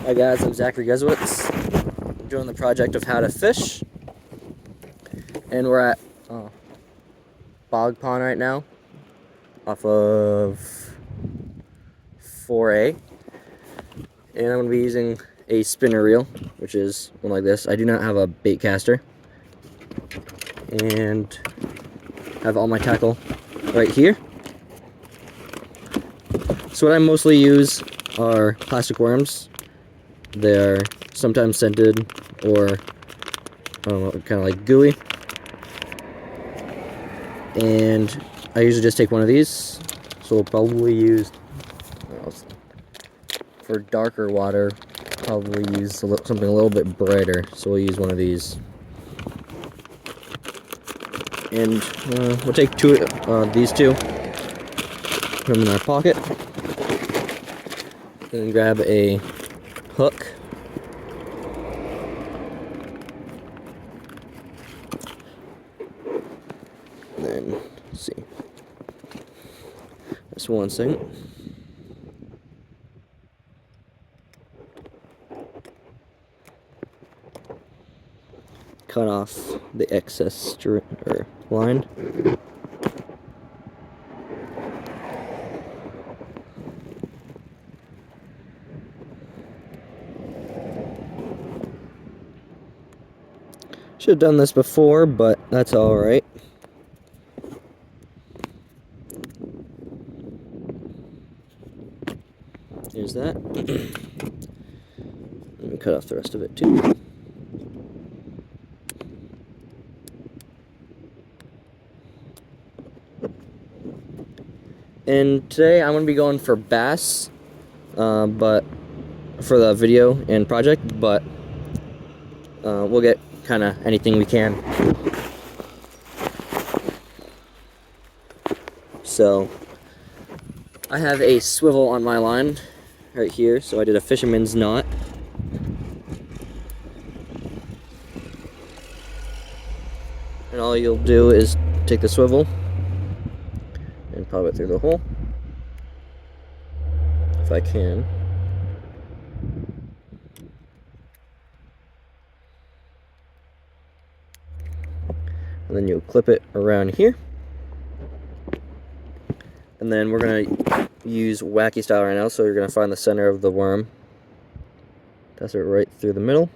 Hi guys, I'm Zachary Geswitz. I'm doing the project of how to fish, and we're at Bog Pond right now, off of 4A, and I'm going to be using a spinner reel, which is one like this. I do not have a bait caster, and have all my tackle right here. So what I mostly use are plastic worms. They're sometimes scented or, I don't know, kind of like gooey. And I usually just take one of these. So we'll probably use, for darker water, probably use something a little bit brighter. So we'll use one of these. And we'll take these two, put them in our pocket, and then grab a hook. And then, let's see, just one second. Cut off the excess line. Should have done this before, but that's alright. Here's that. Let me cut off the rest of it too. And today I'm going to be going for bass, but for the video and project, but we'll get kind of anything we can. So I have a swivel on my line right here, so I did a fisherman's knot. And all you'll do is take the swivel and pop it through the hole, if I can. And then you'll clip it around here. And then we're gonna use wacky style right now, so you're gonna find the center of the worm, pass it right through the middle,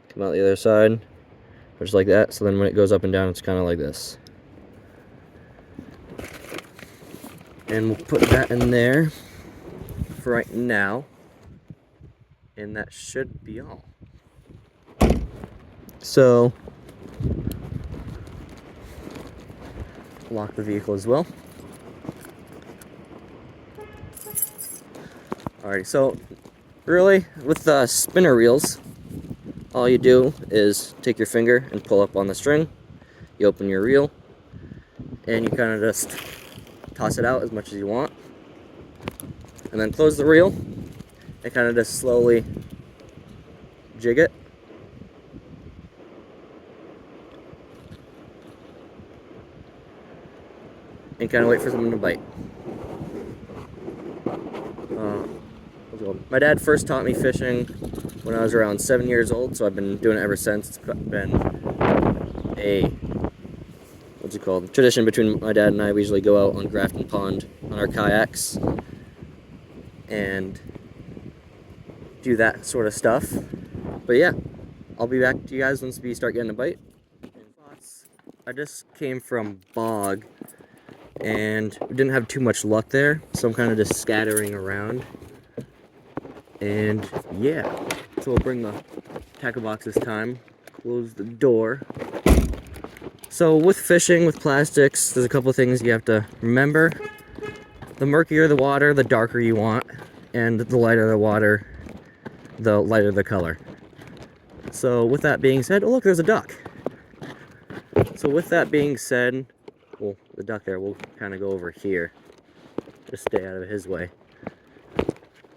come out the other side, just like that. So then when it goes up and down, it's kind of like this. And we'll put that in there for right now, and that should be all. So lock the vehicle as well. Alrighty, so really with the spinner reels, all you do is take your finger and pull up on the string. You open your reel, and you kind of just toss it out as much as you want, and then close the reel and kind of just slowly jig it. And kind of wait for something to bite. My dad first taught me fishing when I was around 7 years old, so I've been doing it ever since. It's been a, tradition between my dad and I. We usually go out on Grafton Pond on our kayaks and do that sort of stuff. But yeah, I'll be back to you guys once we start getting a bite. I just came from Bog, and we didn't have too much luck there, so I'm kind of just scattering around. And yeah, so we'll bring the tackle box this time, close the door. So with fishing with plastics, there's a couple things you have to remember. The murkier the water, the darker you want, and the lighter the water, the lighter the color. So with that being said, oh look, there's a duck. So with that being said, well, the duck there, we'll kind of go over here. Just stay out of his way.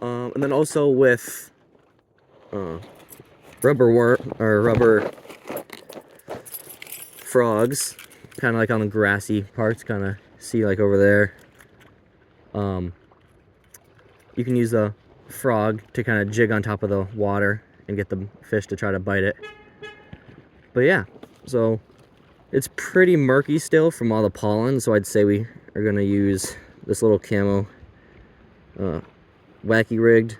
And then also with rubber frogs, kind of like on the grassy parts, kind of see like over there. You can use the frog to kind of jig on top of the water and get the fish to try to bite it. But yeah, so it's pretty murky still from all the pollen, so I'd say we are going to use this little camo wacky rigged.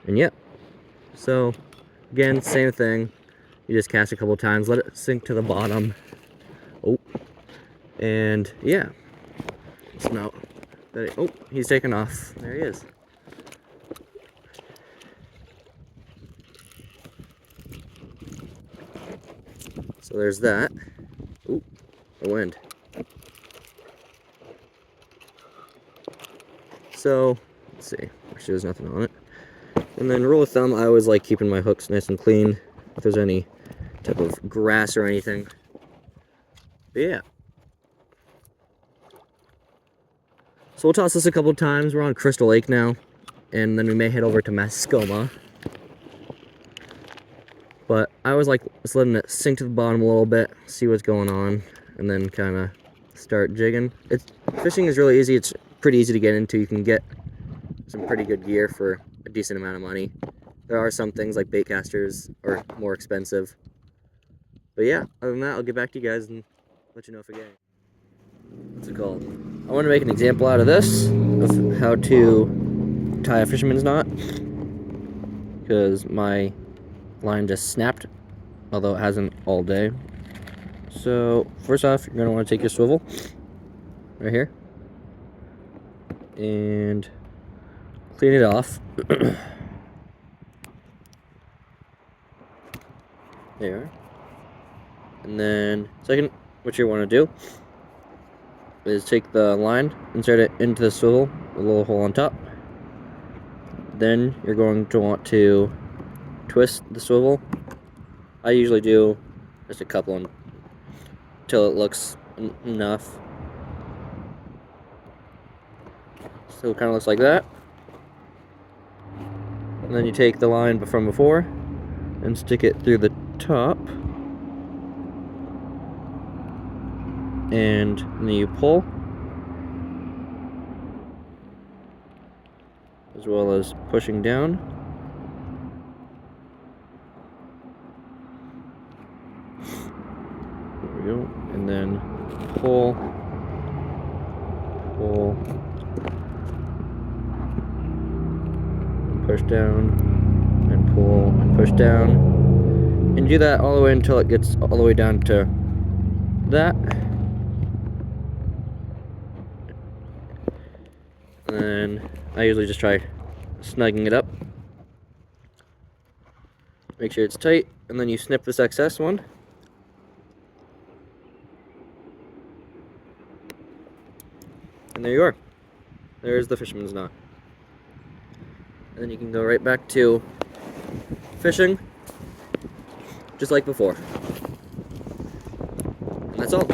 And yep. So again, same thing. You just cast a couple times, let it sink to the bottom. Oh, and yeah. Smell that. Oh, he's taking off. There he is. So there's that. Ooh, the wind. So let's see. Actually, there's nothing on it. And then rule of thumb, I always like keeping my hooks nice and clean if there's any type of grass or anything. But yeah. So we'll toss this a couple times. We're on Crystal Lake now, and then we may head over to Mascoma. But I always like just letting it sink to the bottom a little bit, see what's going on, and then kind of start jigging. Fishing is really easy. It's pretty easy to get into. You can get some pretty good gear for a decent amount of money. There are some things like bait casters are more expensive. But yeah, other than that, I'll get back to you guys and let you know if I get any. What's it called? I want to make an example out of this, of how to tie a fisherman's knot, because my line just snapped, although it hasn't all day. So first off, you're going to want to take your swivel right here and clean it off. There. And then second, what you want to do is take the line, insert it into the swivel, a little hole on top. Then you're going to want to twist the swivel. I usually do just a couple until it looks enough. So it kind of looks like that. And then you take the line from before and stick it through the top. And then you pull, as well as pushing down. There we go. And then pull, pull, and push down, and pull, and push down. And do that all the way until it gets all the way down to that. And then I usually just try snugging it up. Make sure it's tight, and then you snip this excess one. And there you are. There's the fisherman's knot. And then you can go right back to fishing, just like before. And that's all.